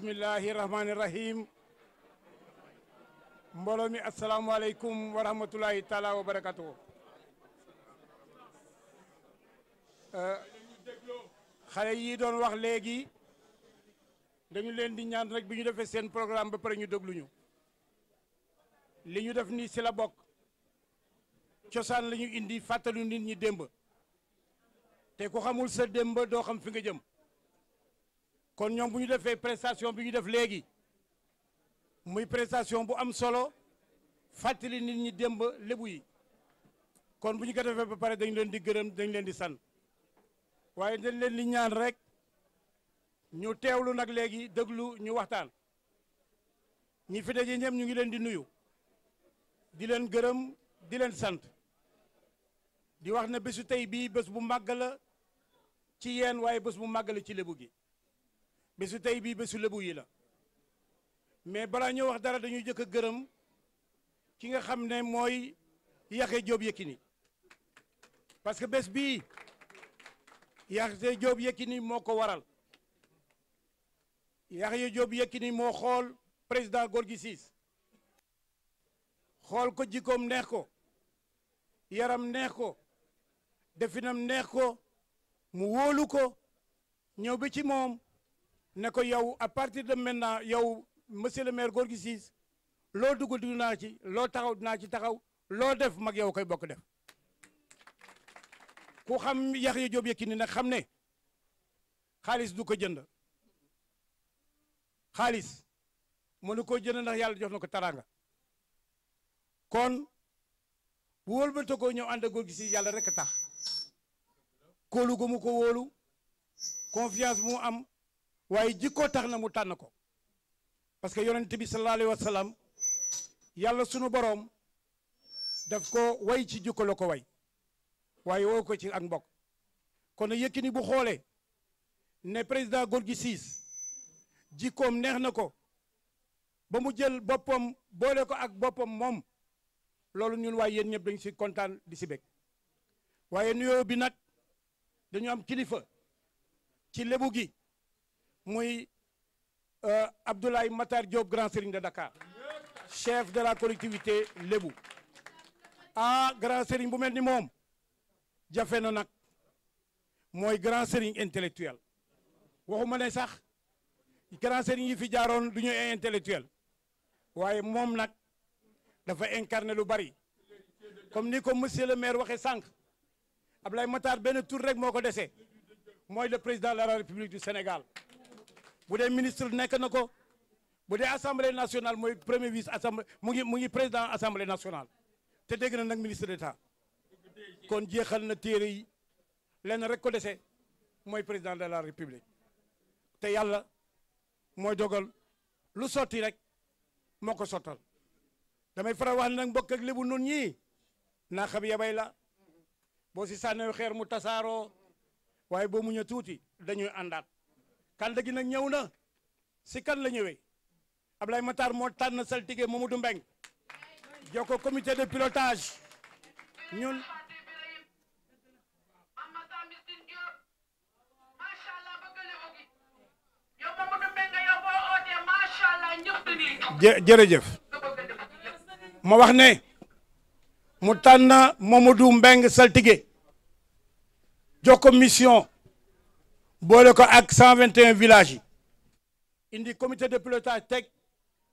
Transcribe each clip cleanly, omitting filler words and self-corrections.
bismillahi rahmani rahim mbooloo mi asalaamaaleykum wa rahmatulahi taala wa barakatuhu xale yi doon wax léegi dañu leen di ñaan rek bi ñu defee seen programme ba pare ñu dégluñu li ñu def nii si la bokk cosaan la ñu indi fàttalu nit ñi démb te ku xamul sa démb doo xam fi nga jëm kon ñoom bu ñu defee prestation bi ñu def léegi muy prestation bu am solo fàttali nit ñi démb lébu yi kon bu ñu ko defee ba pare dañ leen di gërëm dañ leen di sant waaye dañ leen di ñaan rek ñu teewlu nag léegi déglu ñu waxtaan ñi fi daje ñëpp ñu ngi leen di nuyu di leen gërëm di leen sant di wax ne bésu tey bii bés bu màgg la ci yéen waaye bés bu màgg la ci lébu gi bésu tey bii bésu lébu yi la mais balaa ñoo wax dara dañuy jëkk a gërëm ki nga xam ne mooy Yaxya Jóob Yékini parce que bés bii Yaxya Jóob Yékini moo ko waral Yaxya Jóob Yékini moo xool président Gorgui Ciss xool ko jikkoom neex ko yaram neex ko definam neex ko mu wóolu ko ñëw ba ci moom ne ko yow à partir de maintenant yow monsieur le maire Gorgui Ciss loo dugg dinaa ci loo taxaw dinaa ci taxaw loo def mag yow koy bokk def ku xam Yaxya Jóob Yékini nag xam ne xaalis du ko jënd xaalis mënu ko jënd ndax yàlla jox na ko taraanga kon bu wëlbate ko ñëw ànd ak Gorgui Ciss yàlla rek a tax kóolu gu mu ko wóolu confiance mu am waaye jikkoo tax na mu tànn ko parce que yonent bi sallallahu alayhi wa sallam yàlla sunu boroom daf ko way ci jikko la ko way waaye woo ko ci ak mbokk kon Yékini bu xoolee ne président Gorgui Ciss jikkoom neex na ko ba mu jël boppam boole ko ak boppam moom loolu ñun waaye yéen ñëpp dañ si kontaan di si bég waaye nuyoo bi nag dañu am kilifa ci lébu gi muy Abdoulaye Matar Diop grand serigne de Dakar chef de la collectivité lébu grand serigne bu mel ni moom jafe na nag mooy grand serigne intellectuel waxuma ne sax grand serigne yi fi jaaroon du ñuy intellectuel waaye moom nag dafa incarné lu bari comme ni ko monsieur le maire waxee sànq Abdoulaye Matar benn tour rek moo ko dese mooy le président de la République du Sénégal bu dee ministre nekk na ko bu dee assemblée nationale mooy premier vice assemblée mu ngi président assemblée nationale te dégg na nag ministre d'état kon jeexal na téere yi lenn rek ko dese mooy président de la République te yàlla mooy dogal lu sotti rek moo ko sottal damay faral wax ne nag mbokk ak lébu nun ñii naa xam yabay la boo si sànnee xeer mu tasaaroo waaye boo muñee tuuti dañuy àndaat kànd gi nag ñëw na si kan la ñëwee Abdoulaye Matar moo tànn saltige Mamadou Mbeng jox ko comité de pilotage ñun jërëjëf ma wax ne mu tànn Mamadou Mbeng saltige jox ko mission boole ko ak 121 villages yi indi comité de pilotage teg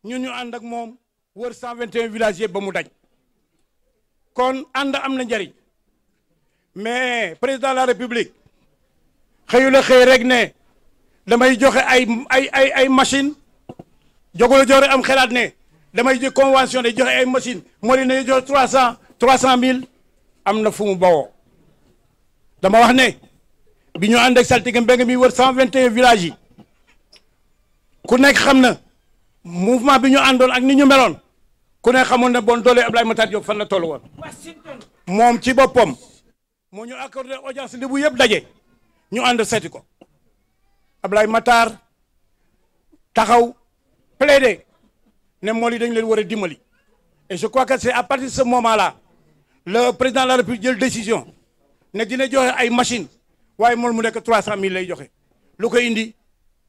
ñun ñu ànd ak moom wër 121 villages yëpp ba mu daj kon ànd am na njariñ mais président de la république xëyu la xëy rek ne damay joxe ay machine jogula joxe am xelaat ne damay joxe convention de joxe ay machine moo di ne joxe 300 000 am na fu mu bawoo dama wax ne bi ñu ànd ak saltige Mbeng mi wër 121 villages yi ku nekk xam na mouvement bi ñu àndoon ak ni ñu meloon ku nekk xamoon ne bon doole Abdoulaye Matar Diop fan la toll woon moom ci boppam moo ñu accordé audience li bu yëpp daje ñu ànd seeti ko Abdoulaye Matar taxaw plaider ne mool yi dañu leen war a dimbali et je crois que c'est à partir de ce moment là le président de la République jël décision ne dina joxe ay machine waaye mool mu nekk 300 000 lay joxe lu ko indi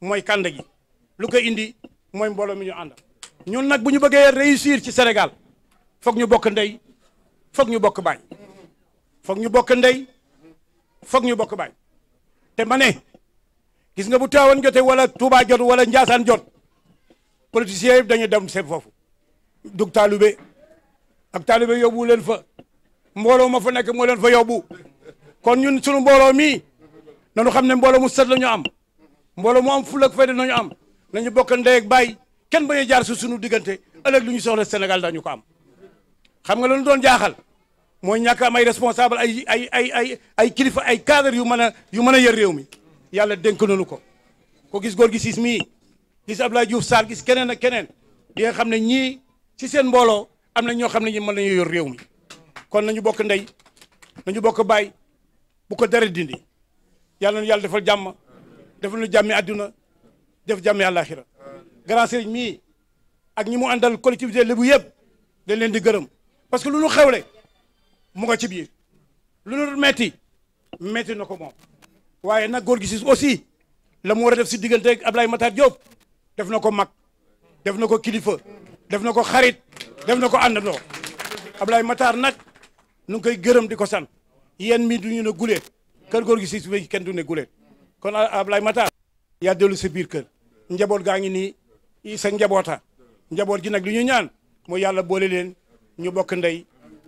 mooy kànd gi lu ko indi mooy mbooloo mi ñu ànd ñun nag bu ñu bëggee réussir ci Sénégal foog ñu bokk ndey foog ñu bokk baay foog ñu bokk ndey foog ñu bokk baay te ma ne gis nga bu Tiwaawan jotee wala Touba jot wala Njaasaan jot politiciens yëpp dañuy dem seen foofu dug taalube ak taalube yóbbu leen fa mbooloo ma fa nekk moo leen fa yóbbu kon ñun sunu mbooloo mii nañu xam ne mbooloo mu set la ñu am mbooloo mu am ful ak fayda nañu am nañu bokk ndey ak baay kenn bañ a jaar su sunu diggante ëllëg lu ñu soxla Sénégal dañu ko am xam nga lu doon jaaxal mooy ñàkk am ay responsable ay kilifa ay cadre yu mën a yor réew mi yàlla dénk nañu ko gis góor gi siis mii gis Abdoulaye Diouf Sarr gis keneen ak keneen di nga xam ne ñii ci seen mbooloo am na ñoo xam ne ñi mën nañu yor réew mi kon nañu bokk ndey nañu bokk baay bu ko dara dindi yàlla na yàlla defal jàmm defal nu jàmmi àdduna def jàmmi àllaaxira grand sëriñ mii ak ñi mu àndal collectivité lébu yëpp dañ leen di gërëm parce que lu nu xewle mu nga ci biir lu nu metti na ko moom waaye nag góor gi siis aussi la mu war a def si diggante ak Ablaye Matar Diop def na ko mag def na ko kilifa def na ko xarit def na ko àndandoo Ablaye Matar nag nu ngi koy gërëm di ko sant yéen mi du ñu ne guleet kër góor gi siis bi kenn du ne guleet kon Ablaye Matar yaa dellu sa biir kër njaboot gaa ngi nii sa njaboota njaboot gi nag li ñu ñaan mooy yàlla boole leen ñu bokk ndey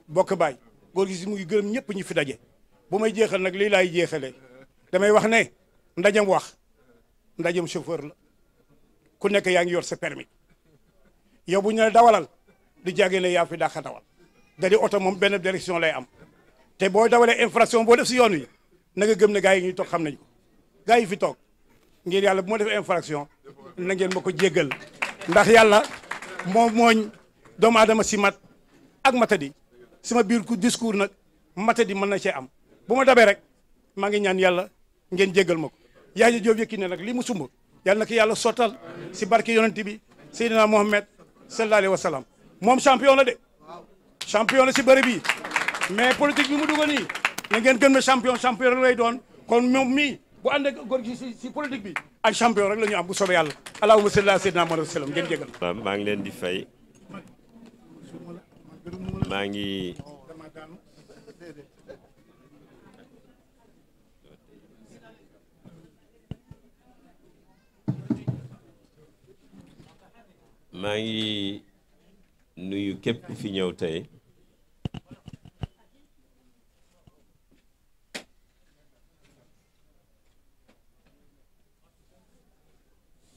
bokk baay góor gi siis mu ngi gërëm ñëpp ñi fi daje bu may jeexal nag lii laay jeexalee damay wax ne ndajam wax ndajam chauffeur la ku nekk yaa ngi yor sa permis yow bu ñu ne dawalal di jàggee ne yaa fi dàqa dawal da di oto moom benn direction lay am te boo dawalee infraction boo def si yoon wi na nga gëm ne gars yi ñuy toog xam nañ ko gars yi fi toog ngir yàlla bu ma def infraction na ngeen ma ko jéggal ndax yàlla moom mooñ doomu aadama si mat ak matadi sama biir ku discours nag matadi mën na cee am bu ma dabee rek maa ngi ñaan yàlla ngeen jéggal ma ko Yaya Diop Yékini nag li mu sumb yàlla na ko yàlla sottal si barke yonent bi Seydina Mohamed sallallahu alayhi wa sallam moom champion la de champion la si bëri bi mais politique bi mu dugal nii na ngeen gën a champion rek lay doon kon moom mii bu ànd ak góor gi si politique bi ay champion rek la ñu am bu soobee yàlla allahumma salli ala Seydina Mohamed sallam ngeen jégal maa ngi leen di fay maa ngi nuyu képp fi ñëw tey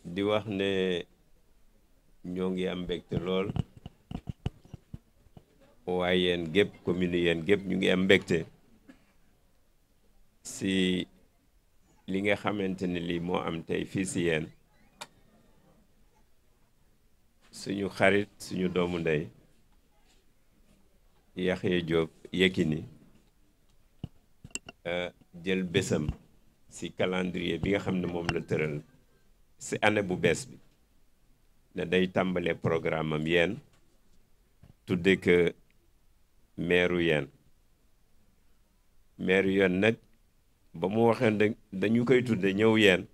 di wax ne ñoo ngi am mbégte lool waaye yéen gépp commune yéen gépp ñu ngi am mbégte si li nga xamante ne lii moo am tey fii si yéen suñu xarit suñu doomu ndey Yaya Diop Yékini jël bésam si calendrier bi nga xam ne moom la tëral si année bu bees bi ne day tàmbalee programme am yéen tudde que meeru yéen nag ba mu waxee dañu koy tudde ñëw yéen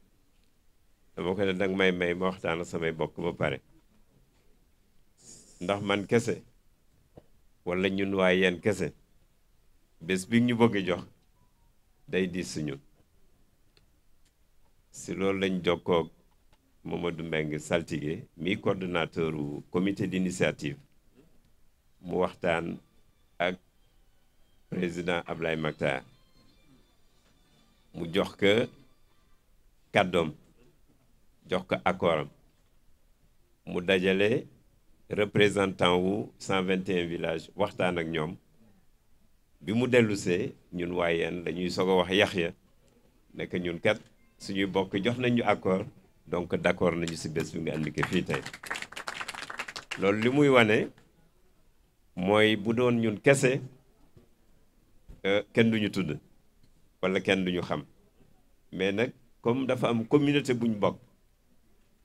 dama ko ne danga may ma waxtaan ak samay bokk ba pare ndax man kese wala ñun waa yéen kese bés bi ñu bëgg jox day di suñu si loolu lañ jokkoog Mamadou Mbengue Saltigué mi coordonnateur u comité d'initiative mu waxtaan ak président Ablaye Matar mu jox ko kàddoom jox ko accordam mu dajale représentant wu 121 villages waxtaan ak ñoom bi mu dellusee ñun waa yéen dañuy soog a wax Yaxya nekk ñun kat suñuy bokk jox nañu accord donc d'accord nañu si bés bi nga andi ko fii tey loolu li muy wane mooy bu doon ñun kese kenn duñu tudd wala kenn duñu xam mais nag comme dafa am communauté buñ bokk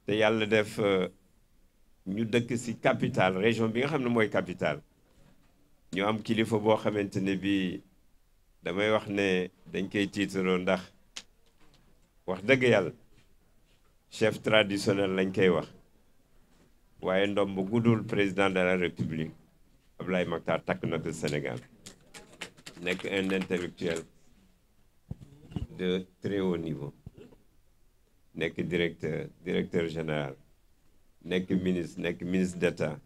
te yàlla def ñu dëkk ci capitale région bi nga xam ne mooy capitale ñu am kilifa boo xamante ne bi damay wax ne dañ koy tiitaroo ndax wax dëgg yàlla chef traditionnel lañ koy wax waaye ndomb guddul président de la république Ablaye Mactar takk na ko Sénégal nekk un intellectuel de très haut niveau nekk directeur général nekk ministre d'État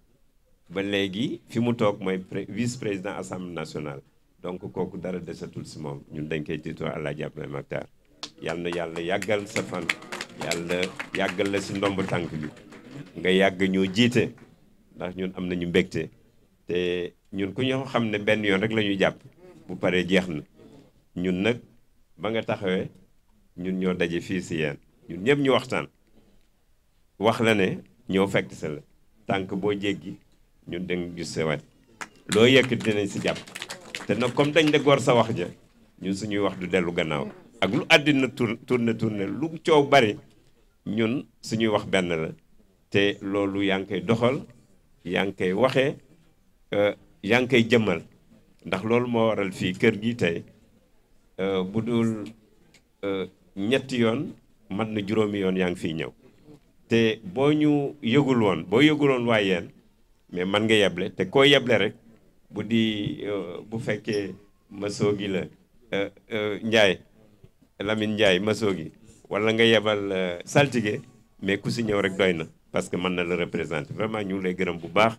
ba léegi fi mu toog mooy vice président assemblée nationale donc kooku dara desatul si moom ñun dañ koy tiitoo Alaaji Ablaye Mactar yàlla na yàlla yàggal sa fan yàlla yàggal la si ndomb tànk bi nga yàgg ñoo jiite ndax ñun am nañu mbégte te ñun ku ñoo xam ne benn yoon rek la ñuy jàpp bu paree jeex na ñun nag ba nga taxawee ñun ñoo daje fii si yéen ñun ñëpp ñu waxtaan wax la ne ñoo fekk sa la tànk boo jéggi ñun dañ gis sa wet loo yëkkati dinañ si jàpp te nag comme dañ de gor sa wax ja ñun suñuy wax du dellu gannaaw ak lu àddina tourné lu coow bari ñun suñuy wax benn la te loolu yaa ngi koy doxal yaa ngi koy waxee yaa ngi koy jëmmal ndax loolu moo waral fii kër gi tey bu dul ñetti yoon mat na juróomi yoon yaa ngi fiy ñëw te boo ñu yëgul woon waaye yéen mais man nga yeble te koo yeble rek bu fekkee Masoogi la Njaay Lamine Njaay Masoogi wala nga yebal saltige mais ku si ñëw rek doy na parce que mën na la représenter vraiment ñu ngi lay gërëm bu baax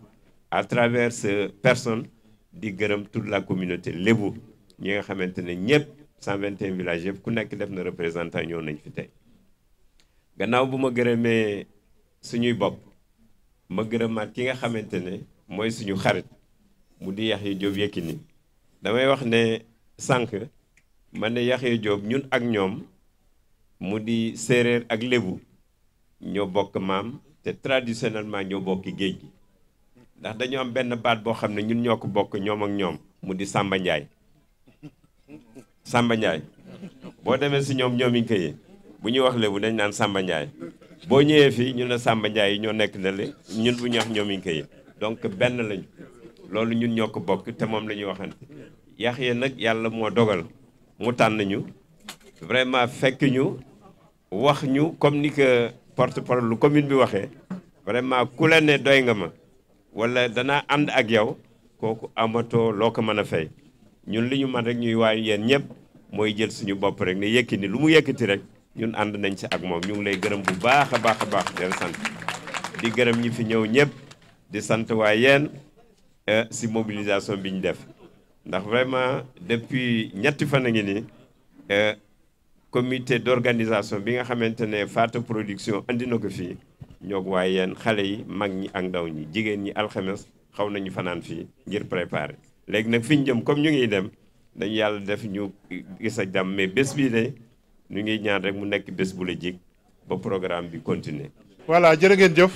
à travers ce personne di gërëm toute la communauté lébu ñi nga xamante ne ñëpp 121 villages yëpp ku nekk def na représentant ñëw nañ fi tey gannaaw bu ma gërëmee suñuy bopp ma gërëmaat ki nga xamante ne mooy suñu xarit mu di Yaxya Jóob Yékini damay wax ne sànq man ne Yaxya Jóob ñun ak ñoom mu di séeréer ak lébu ñoo bokk maam te traditionnellement ñoo bokki géej gi ndax dañu am benn baat boo xam ne ñun ñoo ko bokk ñoom ak ñoom mu di Samba Ndiaye Samba Ndiaye boo demee si ñoom ñoomiñ koy bu ñuy wax lébu dañ naan Samba Ndiaye boo ñëwee fii ñu ne Samba Ndiaye yi ñoo nekk na le ñun bu ñuy wax ñoomiñ koy donc benn lañu loolu ñun ñoo ko bokk te moom la ñuy waxante Yaxya nag yàlla moo dogal mu tànn ñu vraiment fekk ñu wax ñu comme ni que porte-parole lu commune bi waxee vraiment ku la ne doy nga ma wala danaa ànd ak yow kooku amatoo loo ko mën a fay ñun li ñu man rek ñuy waayu yéen ñëpp mooy jël suñu bopp rek ne Yékini lu mu yëkkati rek ñun ànd nañ si ak moom ñu ngi lay gërëm bu baax a baax a baax di sant di gërëm ñi fi ñëw ñëpp di sant waa yéen si mobilisation bi ñu def ndax vraiment depuis ñetti fan a ngi nii comité d'organisation bi nga xamante ne Faata production andi na ko fii ñoog waaye yéen xale yi mag ñi ak ndaw ñi jigéen ñi alxames xaw nañu fanaan fii ngir préparer léegi nag fi ñu jëm comme ñu ngi dem dañu yàlla def ñu gis ak jàmm mais bés bii de ñu ngi ñaan rek mu nekk bés bu la jig ba programme bi continuer. voilà jërë ngeen jëf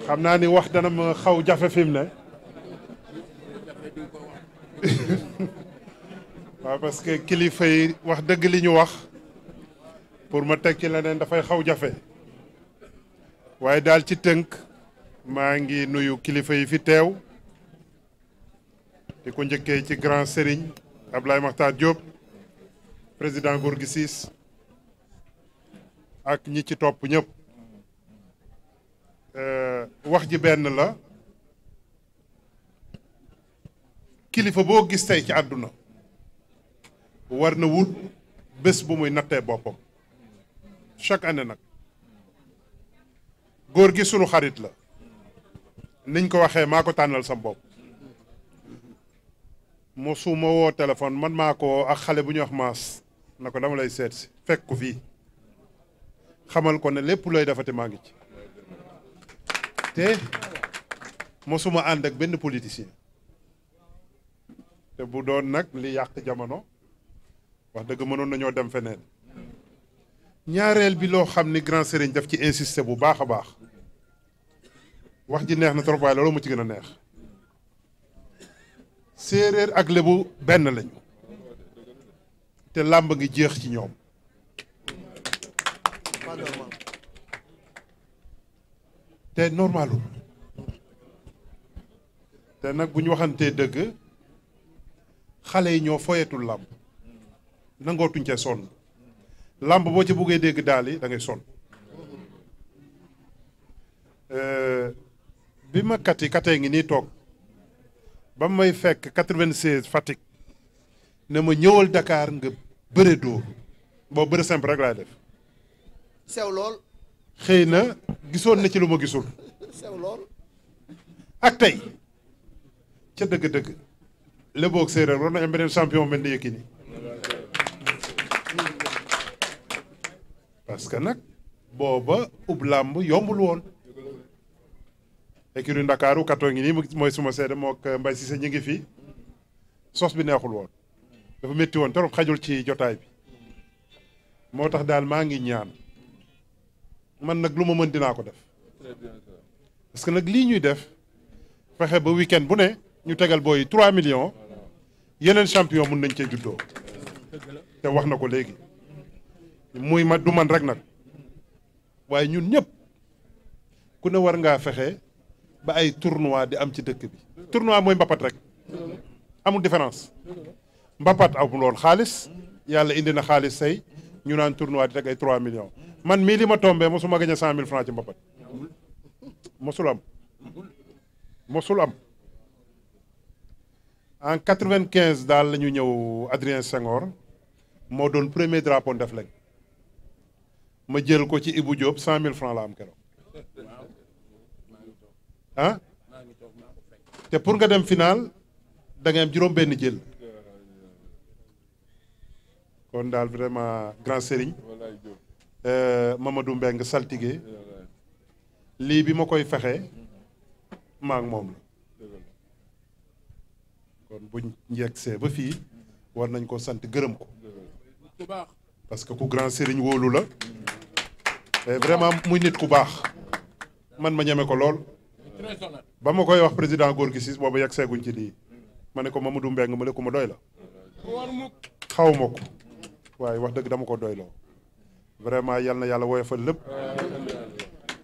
xam naa ni wax dana ma xaw jafe fi mu ne waaw parce que kilifa yi wax dëgg li ñu wax pour ma teg ci leneen dafay xaw jafe waaye daal ci tënk maa ngi nuyu kilifa yi fi teew di ko njëkkee ci grand Serigne Ablaye Mactar Diop président Gorgui Ciss ak ñi ci topp ñëpp wax ji benn la kilifa boo gis tey ci àdduna war na wut bés bu muy nattee boppam chaque année nag góor gi sunu xarit la niñ ko waxee maa ko tànnal sa bopp mosuma woo téléphone man maa ko ak xale bu ñuy wax maas na ko dama lay seet si fekk ko fii xamal ko ne lépp looy defati maa ngi ci te mosuma ànd ak benn politicien te bu doon nag li yàq jamono wax dëgg mënoon nañoo dem feneen ñaareel bi loo xam ni grand Serigne daf ci insister bu baax a baax wax ji neex na trop waaye loolu mu ci gën a neex séeréer ak lébu benn lañu te làmb ngi jeex ci ñoom te normalul te nag bu ñu waxantee dëgg xale yi ñoo foyetul làmb nangootuñ cee sonn làmb boo ci buggee dégg daal yi da ngay sonn bi ma katee ngi nii toog ba may fekk 96 Fatick ne ma ñëwal Dakar nga bëre dóor boobu bëre simple rek laay def. sew lool. xëy na gisoon na ci lu ma gisul. sew lool. ak tey ca dëgg-dëgg léboog séeréer war na am beneen champion mel ni Yékini parce que nag booba ub làmb yombul woon. écurie Ndakaaru katoo ngi nii mooy suma seede mook Mbaye Cissé ñu ngi fi sos bi neexul woon dafa métti woon trop xajul ci jotaay bi moo tax daal maa ngi ñaan man nag lu ma mën dinaa ko def parce que nag lii ñuy def fexe ba week-end bu ne ñu tegal booy 3 millions yeneen champion mun nañ cee juddoo te wax na ko léegi muy ma du man rek nag waaye ñun ñëpp ku ne war ngaa fexe ba ay tournoi di am ci dëkk bi tournoi mooy mbapat rek amul différence mbapat amul woon xaalis yàlla indi na xaalis say ñu naan tournoi di teg ay 3 millions man mii li ma tombé mosuma gagné 100 000 francs ci mbapat mosul am en 95 daal la ñu ñëw Adrien Senghor moo doon premier drapeau Ndefleng ma jël ko ci Ibou Diop 100 000 francs la am keroog ah te pour nga dem final da ngay am juróom benn jël kon daal vraiment grand sérigne Mamadou Mbengue saltige lii bi ma koy fexe maa ngi moom la kon buñ njëgsee ba fii war nañ ko sant gërëm ko parce que ku grand sérigne wóolu la te vraiment muy nit ku baax man ma ñeme ko lool ba ma koy wax président Gorgui Ciss boobu yegg seeguñ ci lii ma ne ko Mamadou Mbengue ma ne ko ma doy la xaw ma ko waaye wax dëgg dama ko doyloo vraiment yal na yàlla woyofal lépp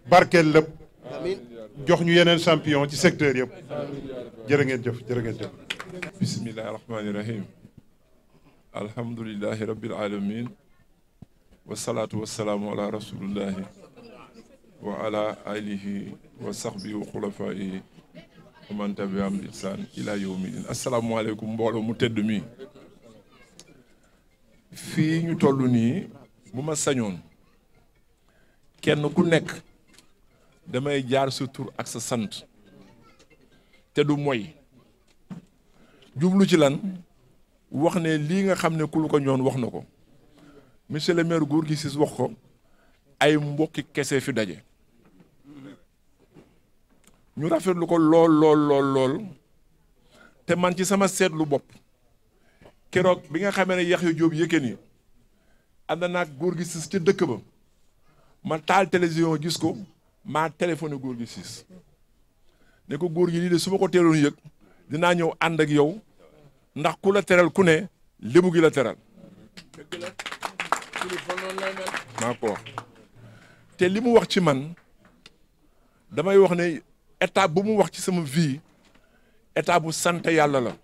barkeel lépp jox ñu yeneen champion ci secteur yëpp jërë ngeen jëf jërë ngeen jëf bismillahi rahmani rahim alhamdulillahi rabbil alamin wasalaatu wasalaamu ala rasulillahi wa ala alihi wa sahbihi wa xulafaihi wa man tabi'ahum bi ihsan ila yawmi din asalaamaaleykum mbooloo mu tedd mi fii ñu toll nii bu ma sañoon kenn ku nekk damay jaar sa tur ak sa sant te du moy jublu ci lan wax ne lii nga xam ne ku lu ko ñoon wax na ko monsieur le maire Gorgui Ciss wax ko ay mbokki kese fi daje ñu rafetlu ko lool te man ci sama seetlu bopp keroog bi nga xamee ne Yaxya Jóob Yékini ànd naag Gorgui Ciss ca dëkk ba ma taal télévision gis ko maa téléphoné Gorgui Ciss ne ko góor gi lii de su ma ko teeloon yëg dinaa ñëw ànd ak yow ndax ku la teral ku ne lébu gi la teral maa ko wax te li mu wax ci man damay wax ne étape bu mu wax ci sama vie étape bu sant yàlla la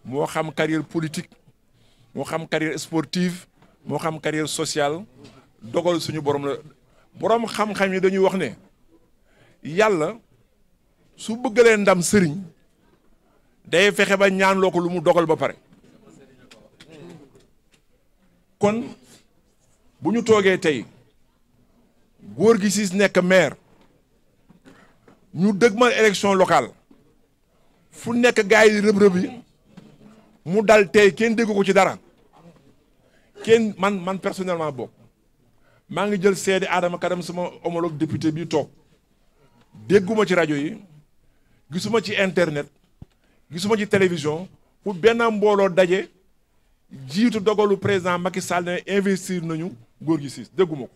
moo xam carrière politique moo xam carrière sportive moo xam carrière sociale dogal suñu borom la borom xam-xam yi dañuy wax ne yàlla su bëggalee ndam sëriñ day fexe ba ñaan loo ko lu mu dogal ba pare kon bu ñu toogee tey Gorgui Ciss nekk maire ñu dëgmal élection locale fu nekk gars yi rëb-rëb yi mu dal tey kenn déggu ko ci dara kenn man personnellement bokk maa ngi jël seede Adama Kadam sama homologue député bi toog dégguma ci rajo yi gisuma ci internet gisuma ci télévision pour benn mbooloo daje jiitu dogalu président Macky Sall ne investir nañu Gorgui Ciss dégguma ko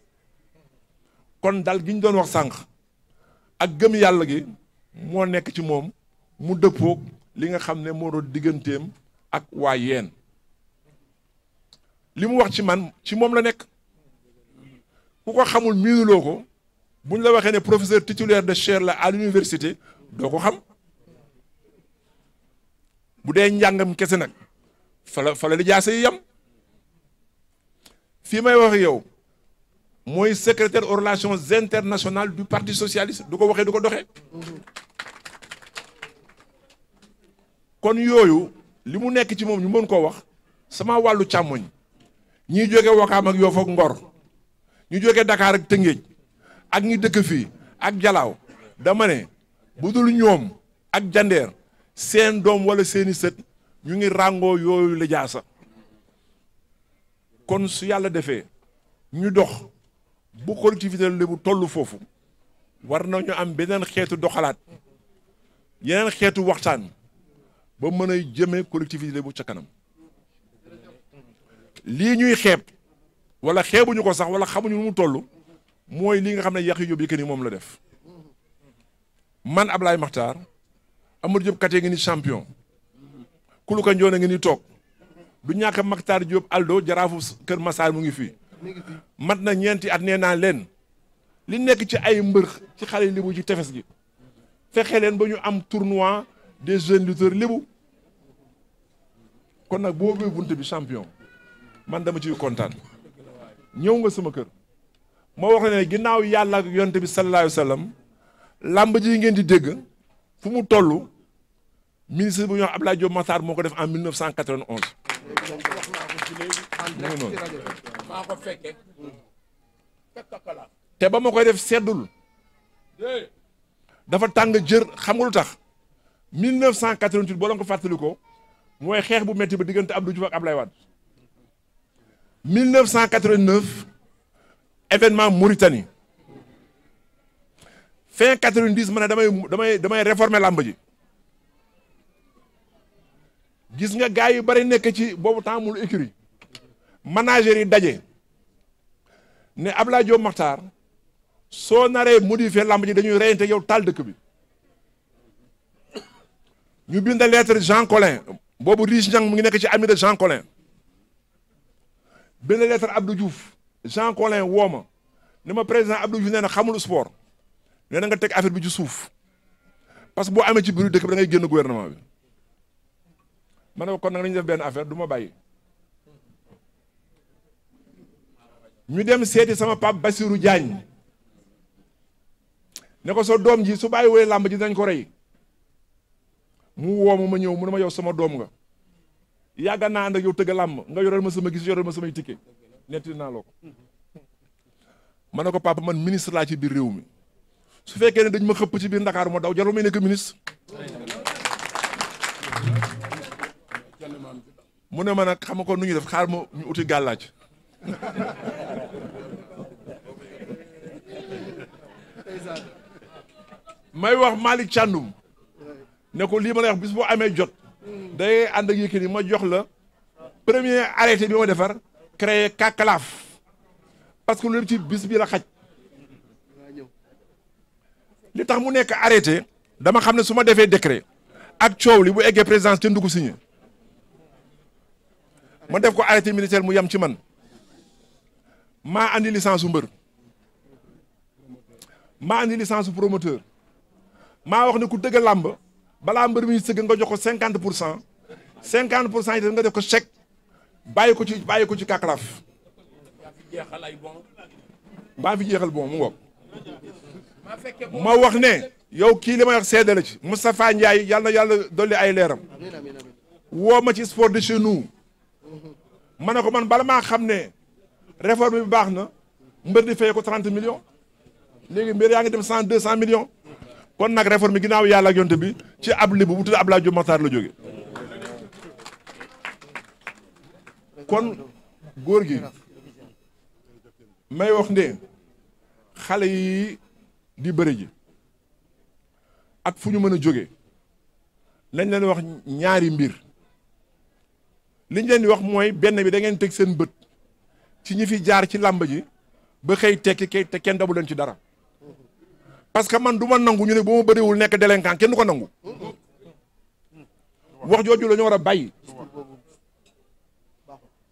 kon dal gi ñu doon wax sànq ak gëm yàlla gi moo nekk ci moom mu dëppoog li nga xam ne moo doon digganteem ak waa yeen li mu wax ci man ci moom la nekk ku ko xamul miinuloo ko buñ la waxee ne professeur titulaire de chaire la à l'université doo ko xam bu dee njàngam kese nag fa la li jaase yi yam fii may wax yow mooy secrétaire aux relations internationales du parti socialiste du ko waxee du ko doxee. kon yooyu li mu nekk ci moom ñu mën koo wax sama wàllu càmmoñ ñiy jóge Wakaam ak Yoff ak Ngor ñu jóge Dakar ak Tëngéej ak ñi dëkk fii ak Jalaaw dama ne bu dul ñoom ak Jandeer seen doom wala seeni sët ñu ngi ràngoo yooyu la jaasa kon su yàlla defee ñu dox bu collectivité Lébu tollu foofu war nañu am beneen xeetu doxalaat yeneen xeetu waxtaan ba mën a jëmee collectivité Lébu ca kanam lii ñuy xeeb wala xeebuñu ko sax wala xamuñu nu mu toll mooy li nga xam ne Yaxya Jóob Yékini moom la def man Ablaye Makhtar Amadou Diop Katé ngi ni champion Kuluka Njoone ngi ni toog du ñàkk Makhtar Diop Aldo jaraafu Kër Massar mu ngi fii mat na ñeenti at nee naa leen li nekk ci ay mbër ci xale Lébu ci tefes gi fexe leen ba ñu am tournoi des jeunes lutteurs Lébu kon nag boo ubbee bunt bi champion man dama ciy kontaan ñëw nga sama kër ma wax ne ginnaaw yàlla ak yonte bi sallallahu alayhi wa sallam làmb ji ngeen di dégg fu mu toll ministre bu ñuy wax Abdoulaye Diop Makhtar moo ko def en 1991. maa ko fekke te ba ma koy def seddul dafa tàng jër xam nga lu tax 1988 boo leen ko fàttalikoo mooy xeex bu metti ba diggante Abdou Diouf ak Ablaye Wade 1989 événement Mauritanie fin 90 ma ne damay réformer làmb ji gis nga gars yu bari nekk ci boobu temps mul écurie manager yi daje ne Abdoulaye Diop Makhtar soo naree modifier làmb ji dañuy reyante yow taal dëkk bi ñu bind lettre Jean Collin boobu Riche Niang mu ngi nekk ci ami de Jean Collin bind lettre Abdou Diouf Jean Collin woo ma ne ma président Abdou Diouf nee na xamul sport nee na nga teg affaire bi ci suuf parce que boo amee ci biir dëkk bi da ngay génn gouvernement bi ma ne ko kon nag nañu def benn affaire du ma bàyyi ñu dem seeti sama pap Bassirou Diagne ne ko sa doom ji su bàyyi woy làmb ji dañ ko rey mu woo ma ñëw mu ne ma yow sama doom nga yàgga naa ànd ak yow tëgg làmb nga yoral ma sama gis yoral ma samay ticket netti naa loo ko ma ne ko papa man ministre laa ci biir réew mi su fekkee ne dañ ma xëpp ci biir Ndakaaru ma daw jarul may nekk ministre mu ne ma nag xam nga ko nu ñuy def xaar ma ñu uti gàllaaj may wax Malick Thiandoum ne ko lii ma lay wax bis boo amee jot day ànd ak Yékini ma jox la premier arrêté bi ma defar créé Kakalaaf parce que loolu ci bis bi la xaj li tax mu nekk arrêté dama xam ne su ma defee décret ak coow li bu eggee présidence kenn du ko signé ma def ko arrêté militaire mu yam ci man maa andi licence su mbër maa andi licence su promoteur maa wax ne ku dëgg làmb balaa mbër mi sëgg nga jox ko 50% 50% yi nga def ko chèque bàyyi ko ci Kakalaaf baa fi jeexal bon mu ngoog ma wax ne yow kii li may wax seede la ci Moustapha Ndiaye yàlla na yàlla dolli ay leeram woo ma ci sport de chez nous ma ne ko man bala maa xam ne réforme bi baax na mbër di fay ko 30 millions léegi mbër yaa ngi dem 100 200 millions kon nag réforme bi ginnaaw yàlla ak yonte bi ci ab Lébu bu tudd Abdoulaye Diop Makhtar la jóge kon góor gi may wax ne xale yi di bëre ji ak fu ñu mën a jóge lañ leen wax ñaari mbir liñ leen di wax mooy benn bi da ngeen teg seen bët ci ñi fi jaar ci làmb ji ba xëy tekki kay te kenn dabu leen ci dara parce que man du ma nangu ñu ne bu ma bëriwul nekk délinquant kenn du ko nangu wax jooju la ñu war a bàyyi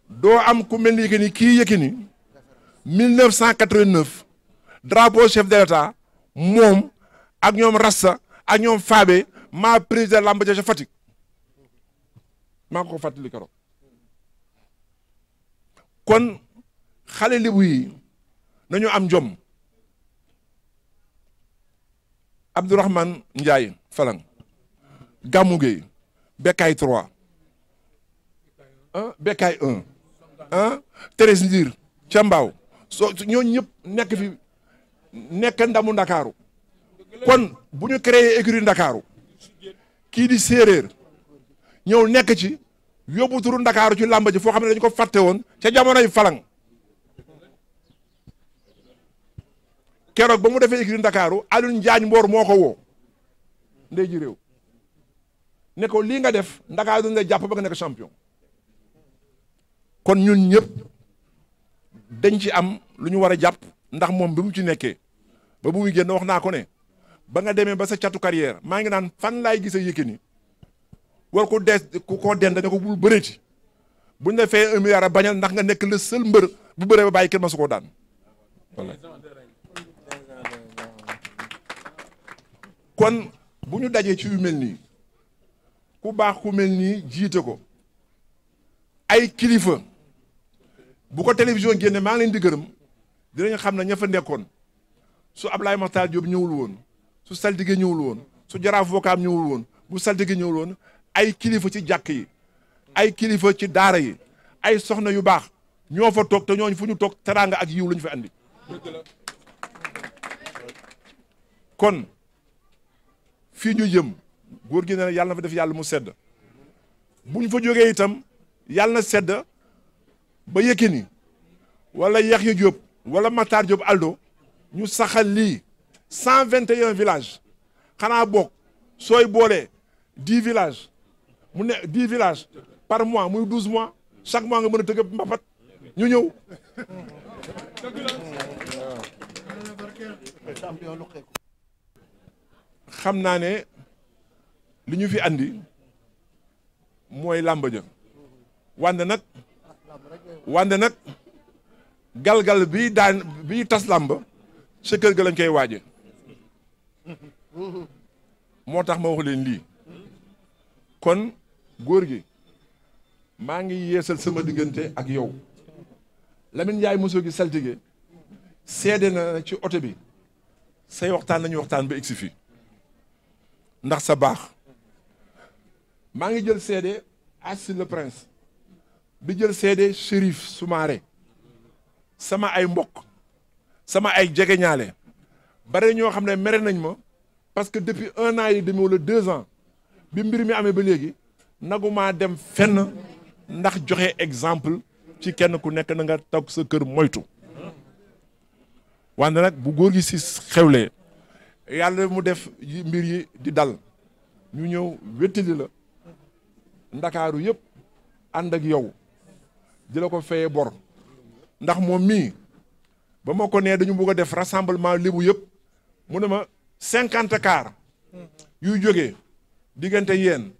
doo am ku mel ni Yékini kii Yékini 1989 drapeau chef de l'État moom ak ñoom Rassa ak ñoom Fabé maa président làmb ja ca Fatick maa ngi ko fàttali keroog kon xale Lébu yi nañu am jom. Abdourahmane Ndiaye Falang Gamou Gueye Bekay 3 Bekay 1 Thérèse Ndir ca Mbaaw soo ñooñu ñëpp nekk fi nekk ndamu Ndakaaru kon bu ñu créé écurie Ndakaaru kii di séeréer ñëw nekk ci yóbbu turu Ndakaaru ci làmb ji foo xam ne dañu ko fàtte woon ca jamonoy Falang keroog ba mu defee écurie Ndakaaru Alioune Njaañ Mboor moo ko woo ndey ji réew ne ko lii nga def Ndakaaru dañ lay jàpp ba nga nekk champion kon ñun ñëpp dañ ci am lu ñu war a jàpp ndax moom bi mu ci nekkee ba bu muy génn wax naa ko ne ba nga demee ba sa catu carrière maa ngi naan fan laay gisee Yékini war ko des ku ko dend ne ko bul bëreeti buñ la fay 1 milliard a bañal ndax nga nekk le seul mbër bu bëree ba bàyyi kenn ma su koo daan voilà. kon bu ñu dajee ci yu mel nii ku baax ku mel nii jiite ko ay kilifa bu ko télévision génne maa ngi leen di gërëm dinañ xam ne ña fa nekkoon su Ablaye Makhtar Diop ñëwul woon su saltige ñëwul woon su jaraaf vokaam ñëwul woon bu saltige ñëwul woon ay kilifa ci jàkk yi ay kilifa ci daara yi ay soxna yu baax ñoo fa toog te ñooñu fu ñu toog teraanga ak yiw la ñu fa andi kon fii ñu jëm góor gi ne yàlla na fa def yàlla mu sedd buñ fa jógee itam yàlla na sedd ba Yékini wala Yaxya Diop wala Matar Diop Aldo ñu saxal lii 121 villages xanaa bokk sooy boolee 10 villages mu ne 10 villages par mois muy 12 mois chaque mois nga mën a tëgg mbapat ñu ñëw. xam naa ne li ñu fi andi mooy làmb ja wande nag galgal bi tas làmb sa kër ga lañ koy waaje moo tax ma wax leen lii kon góor gi maa ngi yeesal sama diggante ak yow Lamine Ndiaye mosoo gi saltige seede na ci oto bi say waxtaan nañu waxtaan ba egsi fii ndax sa baax maa ngi jël seede Assis le Prince bi jël seede Chérif Soumaré sama ay mbokk sama ay jegeñaale bare ñoo xam ne mere nañ ma parce que depuis 1 an et demi wala 2 ans bi mbir mi amee ba léegi nagumaa dem fenn ndax joxe exemple ci kenn ku nekk na nga toog sa kër moytu wante nag bu góor gi si xewlee yàlla mu def mbir yi di dal ñu ñëw wéttali la ndakaaru yëpp ànd ak yow di la ko fayee bor ndax moom mii ba ma ko nee dañu bëgg a def rassemblement lébu yëpp mu ne ma 50 car yuy jógee diggante yéen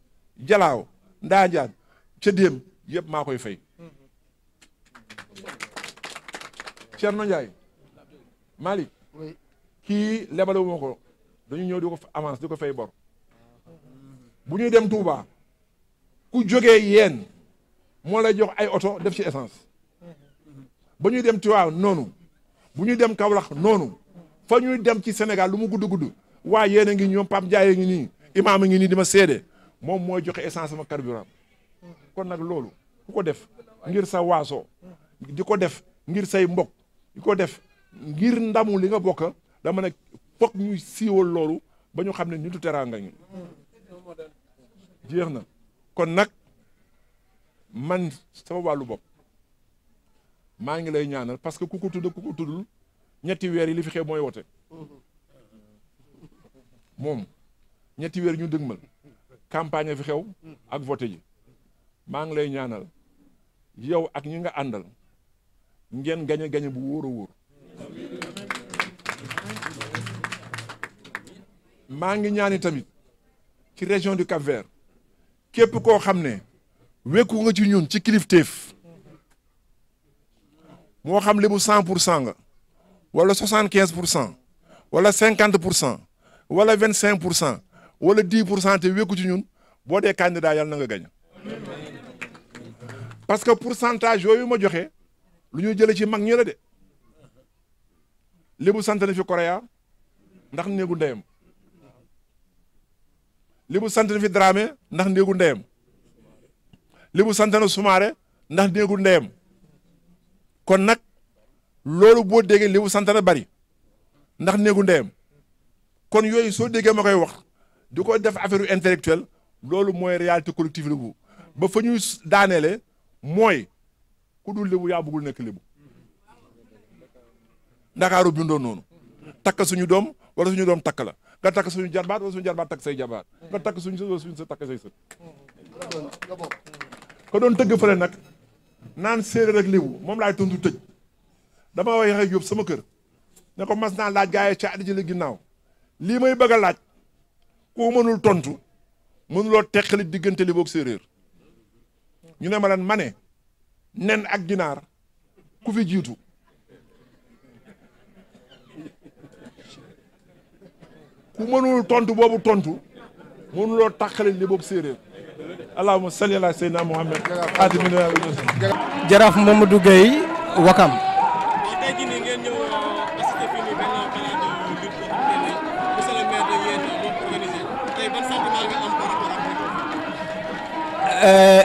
jalaaw ndaajaan ca déem yëpp maa koy fay Thierno Ndiaye Malick kii lebalewu ma ko dañu ñëw di ko avance di ko fay bor bu ñuy dem Touba ku jógee yéen moo lay jox ay oto def ci essence ba ñuy dem Tivaouane noonu bu ñuy dem Kaolack noonu fa ñuy dem ci Sénégal lu mu gudd gudd waa yéen a ngi ñoom Pape Ndiaye a ngi nii imaam a ngi nii di ma seede moom mooy joxe essence sama carburant kon nag loolu ku ko def ngir sa waaso di ko def ngir say mbokk di ko def ngir ndamu li nga bokk dama ne foog ñuy siiwal loolu ba ñu xam ne nitu teraanga ngi jeex na kon nag man sama wàllu bopp maa ngi lay ñaanal parce que ku ko tudd ku ko tuddul ñetti weer yi li fi xew mooy wote moom ñetti weer ñu dëgmal campagne fi xew ak vote ji maa ngi lay ñaanal yow ak ñi nga àndal ngeen gañe bu wóor a wóor maa ngi ñaani tamit ci région du Cap-Vert képp koo xam ne wekku nga ci ñun ci kilifteef moo xam li bu 100% nga wala 75% wala 50% wala 25% wala 10% te wekku ci ñun boo dee candidat yàlla na nga gañ parce que pourcentage yooyu ma joxe lu ñu jële ci mag ñi la de lébu sant na fi Korea ndax néegu ndeyam lébu sant na fi Dramé ndax néegu ndeyam lébu sant na Soumaré ndax néegu ndeyam kon nag loolu boo déggee lébu sant na bari ndax néegu ndeyam kon yooyu soo déggee ma koy wax di ko def affaire intellectuelle loolu mooy réalité collective lébu ba fa ñuy daaneele mooy ku dul lébu yaa bëggul nekk lébu ndakaaru bindoo noonu takk suñu doom wala suñu doom takk la nga takk suñu jarbaat wala suñu jarbaat takk say jarbaat nga takk suñu sët wala suñu sët takk say sët ko doon tëgg fële nag naan séeréer ak lébu moom laay tontu tëj dama wax ak yóbbu sama kër ne ko mas naa laaj gaa yi ca at jële ginnaaw lii may bëgg a laaj ku mënul tontu mënuloo teqali diggante lébu ak séeréer ñu ne ma lan ma ne nen ak ginaar ku fi jiitu ku mënul tontu boobu tontu mënuloo taxale li boog séeréer allahumma salli ala sayyidina muhammad jaraaf Mamadou Gueye Wakam. tey jii nii ngeen ñëw assister fii nii benn balade lutte boo xam ne monsieur le maire de yéen moo ko organisé tey ban sentiment nga am par rapport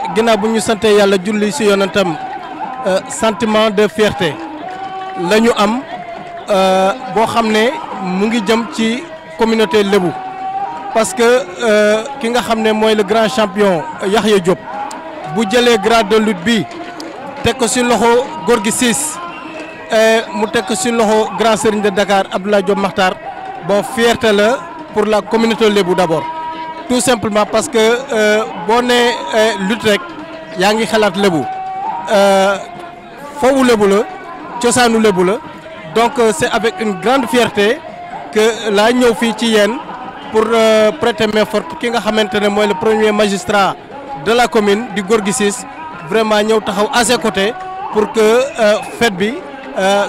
ak ginnaaw bu ñu sante yàlla julli si yonentam sentiment de fierté la ñu am boo xam ne mu ngi jëm ci communauté lébu parce que ki nga xam ne mooy le grand champion Yaxya Diop bu jëlee grade de lutte bi teg ko si loxo Gorgui Ciss mu teg ko si loxo grand serigne de Dakar Abdoulaye Diop Makhtar bon fierté la pour la communauté lébu d'abord tout simplement parce que boo nee lutte rek yaa ngi xalaat lébu foofu lébu la cosaanu lébu la donc c'est avec une grande fierté que laa ñëw fii ci yéen pour prêter main forte ki nga xamante ne mooy le premier magistrat de la commune di Gorgui Ciss vraiment ñëw taxaw à ses côtés pour que fête bi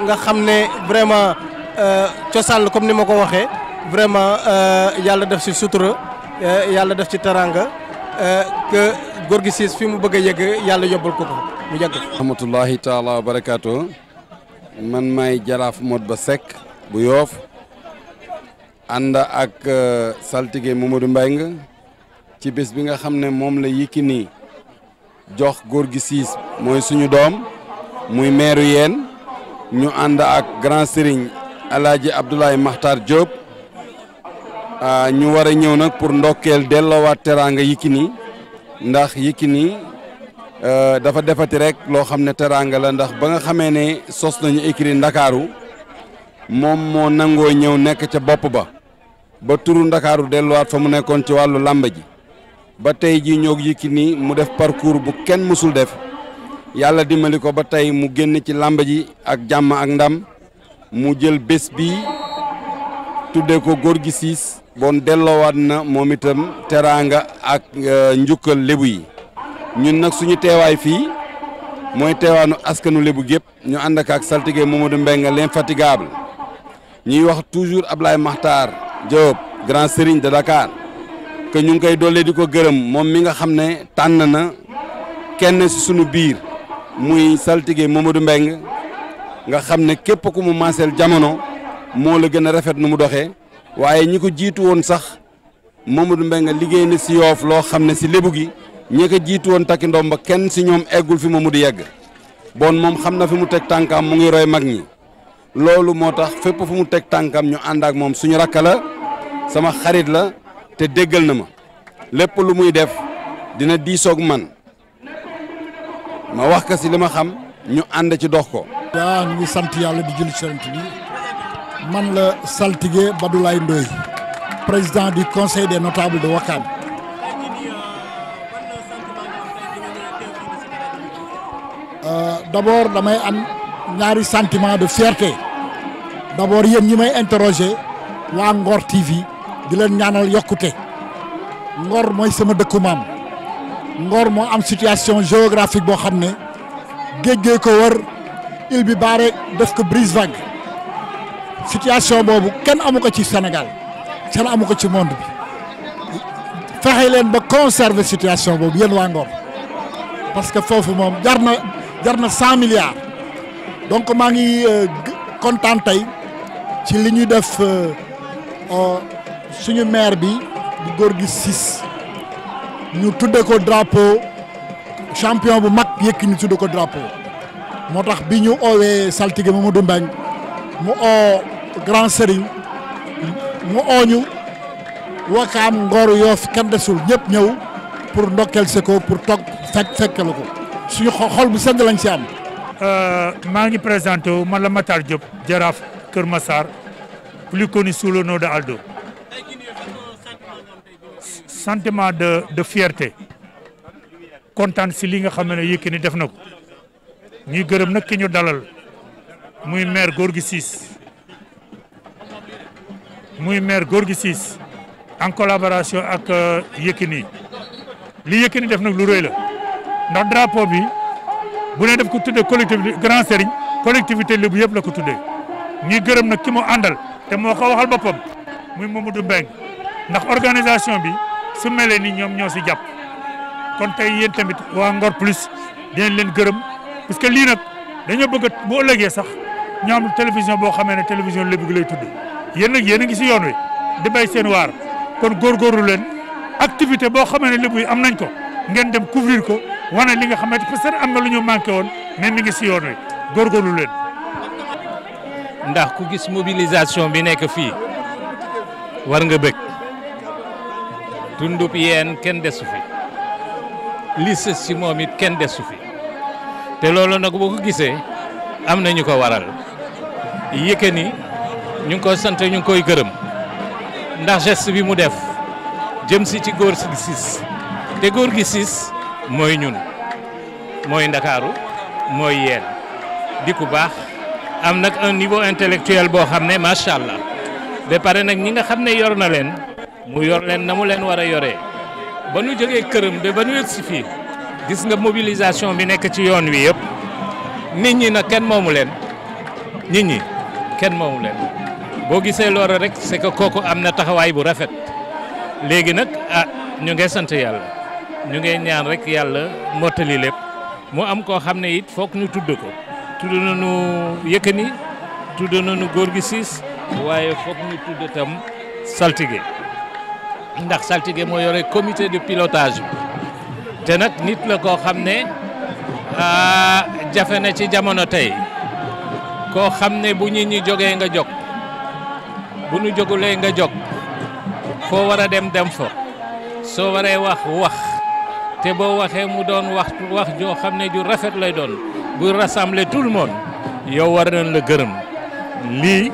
nga xam ne vraiment cosaan la comme ni ma ko waxee vraiment yàlla def ci sutura yàlla def ci teranga que Gorgui Ciss fi mu bëgg a yegg yàlla yóbbal ko mu yegg. rahmatullahi taala wa barakaatu man maay jaraaf Modba Seck bu Yoof ànd ak saltige Mamadou Mbengue ci bés bi nga xam ne moom la Yékini jox Gorgui Ciss mooy suñu doom muy maire yeen ñu ànd ak grand serigne Alaaji Abdoulaye Makhtar Diop ñu war a ñëw nag pour ndokkeel delloowaat teraanga Yékini ndax Yékini dafa defati rek loo xam ne teraanga la ndax ba nga xamee ne sos nañu écurie Ndakaaru moom moo nangoo ñëw nekk ca bopp ba turu Ndakaaru delluwaat fa mu nekkoon ci wàllu làmb ji ba tey ji ñoo Yékini mu def parcours bu kenn mësul def yàlla dimbali ko ba tey mu génn ci làmb ji ak jàmm ak ndam mu jël bés bi tuddee ko Gorgui Ciss bon delloowaat na moom itam teraanga ak njukkal lébu yi ñun nag suñu teewaay fii mooy teewaanu askanu lébu gépp ñu ànd ak saltige Mamadou Mbengue l'infatigable ñuy wax toujours Ablaye Makhtar Diop grand serigne de Dakar que ñu ngi koy dollee di ko gërëm moom mi nga xam ne tànn na kenn ci sunu biir muy saltige Mamadou Mbengue nga xam ne képp ku mu maaseel jamono moo la gën a rafet nu mu doxee waaye ñi ko jiitu woon sax Mamadou Mbengue liggéey na ci Yoof loo xam ne ci lébu gi ñi ko jiitu woon takki ndomba kenn ci ñoom eggul fi Mamadou yegg bon moom xam na fi mu teg tànkam mu ngi roy mag ñi loolu moo tax fépp fu mu teg tànkam ñu ànd ak moom suñu rakka la sama xarit la te déggal na ma lépp lu muy def dina diisoog man ma wax ka ci li ma xam ñu ànd ci dox ko. waaw ñu ngi sant yàlla di julli ci Yonent bi man la saltige Badulaay Ndoye président du conseil des notables de Wakam. D'abord damay am ñaari sentiment de fierté d'abord yéen ñi may interroger waa Ngor TV di leen ñaanal yokkute Ngor mooy sama dëkku maam Ngor moo am situation géographique boo xam ne géej ko wër île bi baare def ko brise vague situation boobu kenn amu ko ci Sénégal kenn amu ko ci monde bi fexe leen ba conserver situation boobu yéen waa Ngor parce que foofu moom jar na 100 milliards donc maa ngi kontaan tey ci li ñu def suñu maire bi di Gorgui Ciss ñu tudde ko drapeau champion bu mag Yékini tudde ko drapeau moo tax bi ñu oowee saltige Mamadou Mbengue mu oo grand Serigne mu ooñu Wakaam Ngor Yoff kenn desul ñëpp ñëw pour ndokkeel se ko pour toog fekkelu ko suñu xol bu sedd lañ si am. maa ngi présenté wu man la Matar Diop jaraaf Kër Massar plus connu sous le nom de Aldo. sentiment de fierté kontaan si li nga xam ne Yékini def na ko ñuy gërëm nag ki ñu dalal muy maire Gorgui Ciss en collaboration ak Yékini li Yékini def nag lu rëy la ndax drapeau bi bu ne def ko tuddee collectivité grand Serigne collectivité lébu yëpp la ko tuddee ñuy gërëm nag ki mu àndal te moo ko waxal boppam muy Mamadou Mbengue ndax organisation bi su melee ni ñoom ñoo si jàpp kon tey yéen tamit waa Ngor Plus dinañ leen gërëm parce que lii nag dañoo bëgg bu ëllëgee sax ñoo am télévision boo xamee ne télévision lébu gi lay tudd yéen nag yéen a ngi si yoon wi di bay seen waar kon góorgóorlu leen activité boo xamee ne lébu yi am nañ ko ngeen dem couvrir ko wane li nga xamante parce que am na lu ñu manqué woon mais mi ngi si yoon wi góorgóorlu leen. ndax ku gis mobilisation bi nekk fii war nga bëgg tundub yeen kenn desu fi li sës si moom it kenn desu fi te loolu nag boo ko gisee am na ñu ko waral Yékini ñu ngi ko sant ñu ngi koy gërëm ndax geste bi mu def jëm si ci Gorgui Ciss te Gorgui Ciss mooy ñun mooy Ndakaaru mooy yeen di ku baax am nag un niveau intellectuel boo xam ne macha allah ba pare nag ñi nga xam ne yor na leen mu yor leen na mu leen war a yoree ba nu jógee këram ba ba nu yegg si fii gis nga mobilisation bi nekk ci yoon wi yëpp nit ñi nag kenn moomu leen nit ñi kenn moomu leen boo gisee loolu rek c'est que kooku am na taxawaay bu rafet léegi nag ñu ngi sant yàlla ñu ngi ñaan rek yàlla mottali lépp mu am koo xam ne it foog ñu tudd ko tudd nañu Yékini tudd nañu Gorgui Ciss waaye foog ñu tudd tam saltige ndax saltige moo yore comité de pilotage bi te nag nit la koo xam ne jafe na ci jamono tey koo xam ne bu nit ñi jógee nga jóg bu ñu jógulee nga jóg foo war a dem fa soo waree wax te boo waxee mu doon wax joo xam ne ju rafet lay doon bu rassembler tout le monde yow war nañ la gërëm lii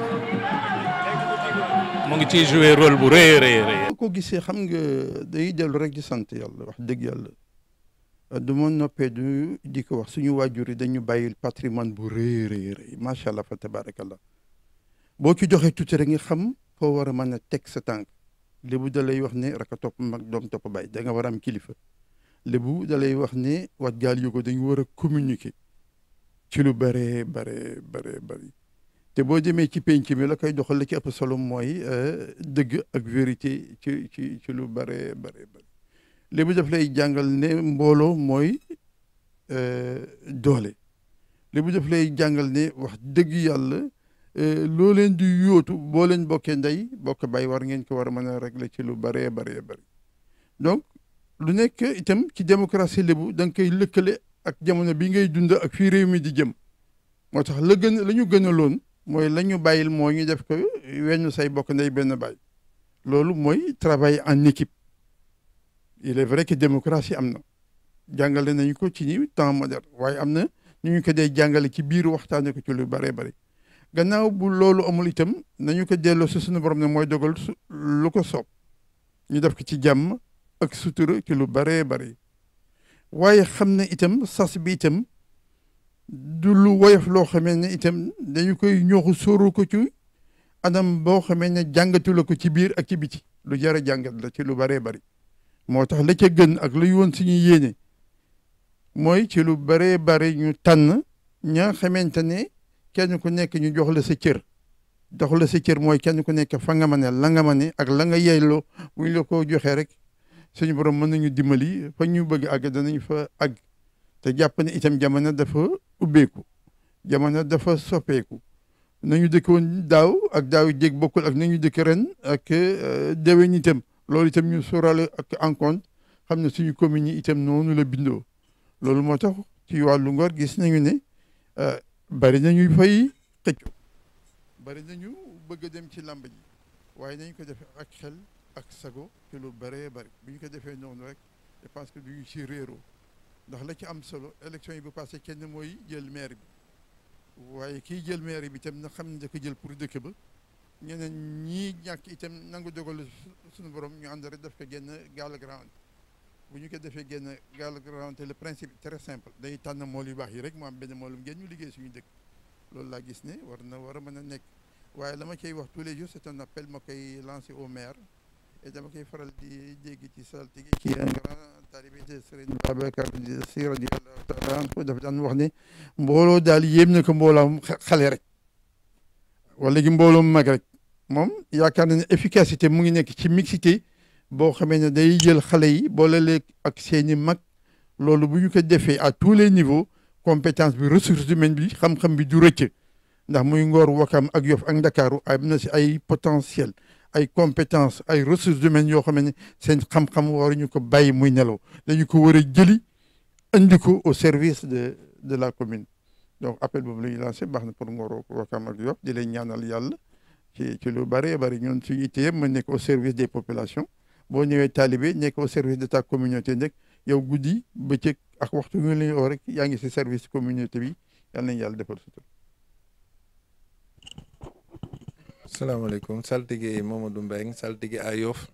mu ngi ciy jouer rôle bu rëy ko gisee xam nga day dellu rek di sant yàlla wax dëgg yàlla du ma noppee du di ko wax suñu waajur yi dañu bàyyil patrimoine bu rëy macha allah fa tabarakallah boo ci joxee tuuti rek nga xam foo war a mën a teg sa tànk lébu da lay wax ne rek a topp mag doom topp bàyyi da nga war a am kilifa lébu da lay wax ne wat gaal yu ko dañu war a communiquer ci lu bare te boo demee ci penc mi la koy doxal la ci ëpp solo mooy dëgg ak vérité ci lu bare lébu daf lay jàngal ne mbooloo mooy doole lébu daf lay jàngal ne wax dëgg yàlla loo leen di yóotu boo leen bokkee ndey bokk bay war ngeen ko war a mën a régler ci lu bare donc lu nekk itam ci démocratie lébu da nga koy lëkkale ak jamono bi ngay dund ak fii réew mi di jëm moo tax la ñu gënaloon mooy la ñu bàyyil moo ñu def ko weñu say bokk ndey benn baay loolu mooy travail en équipe il est vrai que démocratie am na jàngale nañu ko ci ñi temps moderne waaye am na ñu ko dee jàngale ci biir waxtaane ko ci lu bare gannaaw bu loolu amul itam nañu ko delloo si suñu borom ne mooy dogal lu ko soob ñu def ko ci jàmm ak sutura ci lu bare waaye xam ne itam sas bi itam du lu woyof loo xamee ne itam dañu koy ñooxu sóoru ko ci anam boo xamee ne jàngatu la ko ci biir ak ci biti lu jar a jàngat la ci lu bare moo tax la ca gën ak luy woon suñu yéene mooy ci lu bare ñu tànn ña xamante ne kenn ku nekk ñu jox la sa cër mooy kenn ku nekk fa nga ma ne la nga ma ne ak la nga yeyloo bu ñu la ko joxee rek suñu borom mën nañu dimbali fa ñu bëgg àgg danañ fa àgg te jàpp ne itam jamono dafa ubbeeku jamono dafa soppeeku nañu dëkkoon daaw ak daaw jéeg bokkul ak nañu dëkk ren ak déwén itam loolu itam ñu sóoraale ak en compte xam ne suñu communes yi itam noonu la bindoo loolu moo tax ci wàllu ngor gis nañu ne bari nañuy fay xëccu bari nañu bëgg a dem ci làmb ji waaye nañ ko defee ak xel ak sago te lu bëree bëri bu ñu ko defee noonu rek je pense que duñu ci réeroo ndax la ci am solo élection yi bu passé kenn mooy jël maire bi waaye kii jël maire bi itam na xam ne da ko jël pour dëkk ba ñeneen ñii ñàkk itam nangu dogal suñu borom ñu ànd rek def ko génn gaal grand bu ñu ko defee génn gaal grand te le principe est très simple day tànn mool yu baax yi rek mu am benn moolum ngeen ñu liggéey suñu dëkk loolu laa gis ne war a mën a nekk waaye la ma koy wax tous les jours c'est un appel ma koy lancé au maire et dama koy faral di dégg ci saltige ci un grand talibé de Serigne Babacar Sy radiyallahu taala anhu dafa daan wax ne mbooloo daal yéem na ko mbooloom xale rek wala gi mbooloom mag rek moom yaakaar na ne efficacité mu ngi nekk ci mixité boo xamee ne day jël xale yi boole leen ak seeni mag loolu bu ñu ko defee à tous les niveaux compétence bi ressources humaines bi xam-xam bi du rëcc ndax muy Ngor Wakam ak Yoff ak Ndakaaru am na si ay potentiel ay compétences ay ressources humaines yoo xam ne seen xam-xam waruñu ko bàyyi muy nelaw dañu ko war a jëli andi ko au service de la commune donc appel boobu la ñuy lancé baax na pour Ngor Wakam ak Yoff di leen ñaanal yàlla ci lu bëree bëri ñun suñu itte yëpp ma nekk au service des populations boo ñëwee talibé nekk au service de ta communauté nekk yow guddi bëccëg ak waxtu nga leen oo rek yaa ngi si service communauté bi yal nañu yàlla defal sutur. salaamaaleykum saltige Mamadou Mbengue saltige à Yoff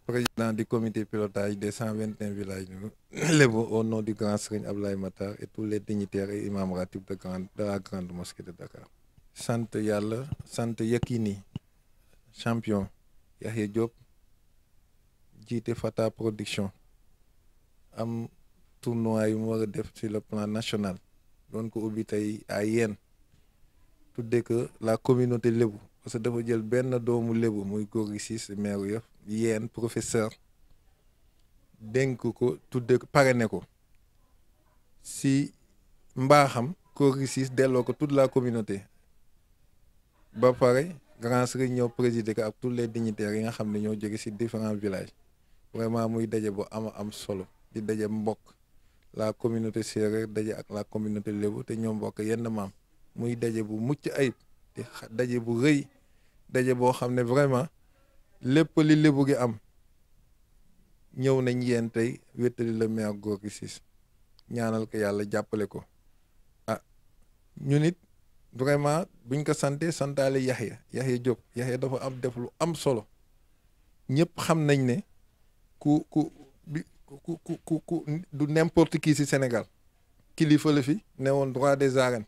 président du comité pilotage des 121 villages Lébu au nom du grand serigne Ablaye Matar et tous les dignitaires et imams ratib de la grande mosquée de Dakar. sant yàlla sant Yekini champion Yahya Diop jiite Fata production am tournoi yu mu war a def sur le plan national doon ko ubbi tey à Yène tuddee que la communauté lébu parce que dafa jël benn doomu lébu muy Gorgui Ciss maire Yoff Yène professeur dénk ko tuddee ko parrainé ko si mbaaxam Gorgui Ciss delloo ko toute la communauté ba pare grand serigne ñëw présider ko ak tous les dignitaires yi nga xam ne ñoo jóge si différents villages vraiment muy daje bu am solo di daje mbokk la communauté séeréer daje ak la communauté lébu te ñoo mbokk yenn maam muy daje bu mucc ayib di daje bu rëy daje boo xam ne vraiment lépp li lébu gi am ñëw nañ yéen tey wéttali le maire Gorgui Ciss ñaanal ko yàlla jàppale ko ñu nit vraiment buñ ko sante santaale Yahya Diop Yahya dafa am def lu am solo ñëpp xam nañ ne ku du n'importe qui ci Sénégal kilifa la fi ne woon droit des arènes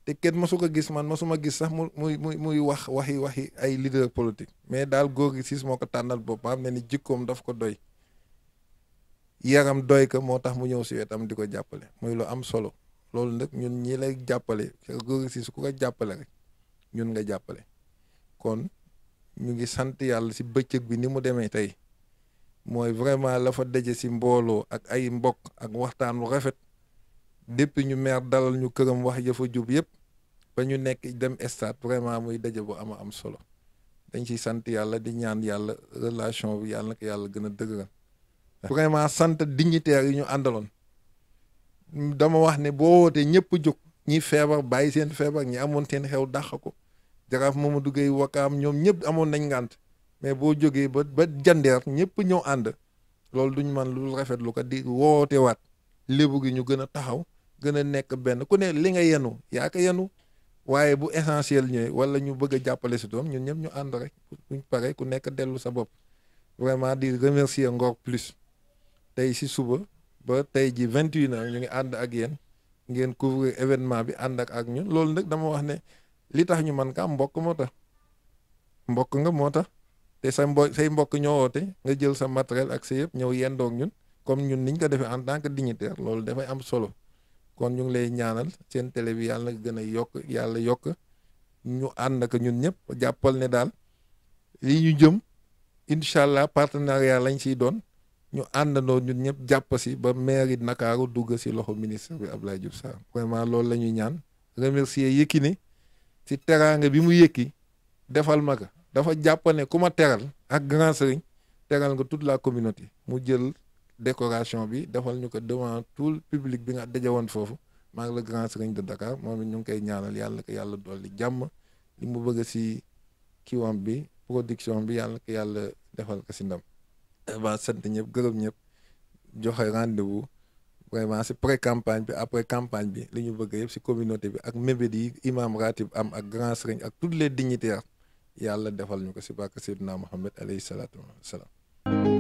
te kenn masu ko gis man masuma gis sax muy wax waxi ay leader politique mais daal Gorgui Ciss moo ko tànnal boppam ne ni jikkoom daf ko doy yaram doy ko moo tax mu ñëw si wetam di ko jàppale muy lu am solo loolu nag ñun ñi lay jàppale Gorgui Ciss ku ko jàppale rek ñun nga jàppale kon ñu ngi sant yàlla si bëccëg bi ni mu demee tey mooy vraiment la fa daje si mbooloo ak ay mbokk ak waxtaan wu rafet depuis ñu maire dalal ñu këram wax jëfa jub yëpp ba ñu nekk dem stade vraiment muy daje bu am solo dañ ciy sant yàlla di ñaan yàlla relation bi yàlla na ko yàlla gën a dëgëral vraiment sant dignitaires yi ñu àndaloon dama wax ne boo wootee ñëpp jóg ñi feebar bàyyi seen feebar ñi amoon seen xew dàq ko jaraaf Mamadou Gueye Wakaam ñoom ñëpp amoon nañ ngànt mais boo jógee ba jandeer ñëpp ñëw ànd loolu duñ man lu rafetlu ko di woote waat lébu gi ñu gën a taxaw gën a nekk benn ku ne li nga yenu yaa ko yenu waaye bu essentiel ñëwee wala ñu bëgg a jàppale si doom ñun ñëpp ñu ànd rek buñ pare ku nekk dellu sa bopp vraiment di remercier Ngor Plus tey si suba ba tey ji 21h ñu ngi ànd ak yéen ngeen couvrir événement bi ànd ak ñun loolu nag dama wax ne li tax ñu man ka mbokk moo tax mbokk nga moo tax te say mbokk ñoo woote nga jël sa matériel ak sa yëpp ñëw yendoog ñun comme ñun niñ ko defee en tant que dignitaire loolu dafay am solo kon ñu ngi lay ñaanal seen télé bi yàlla na gën a yokk yàlla yokk ñu ànd ak ñun ñëpp jàppal ne daal li ñu jëm incha allah partenariat lañ siy doon ñu àndandoo ñun ñëpp jàpp si ba maire yi Ndakaaru dugg si loxo ministre bi Abdoulaye Diouf Sarr vraiment loolu la ñuy ñaan remercier Yekini si teraanga bi mu yëkki defal ma ko dafa jàpp ne ku ma teral ak grand sëriñ teral nga toute la communauté mu jël décoration bi defal ñu ko devant tout le public bi nga daje woon foofu maa ngi la grand sëriñ de Dakar moom it ñu ngi koy ñaanal yàlla ko yàlla dolli jàmm li mu bëgg si kiwam bi production bi yàlla ko yàlla defal ko si ndam. ba sant ñëpp gërëm ñëpp joxe rendez-vous vraiment si pré campagne bi après campagne bi li ñu bëgg yëpp si communauté bi ak mébét yi imam ratib am ak grand sëriñ ak toutes les dignitaires yàlla defal ñu ko si barke Seydina Mohamed alayhi salaatu wa salaam.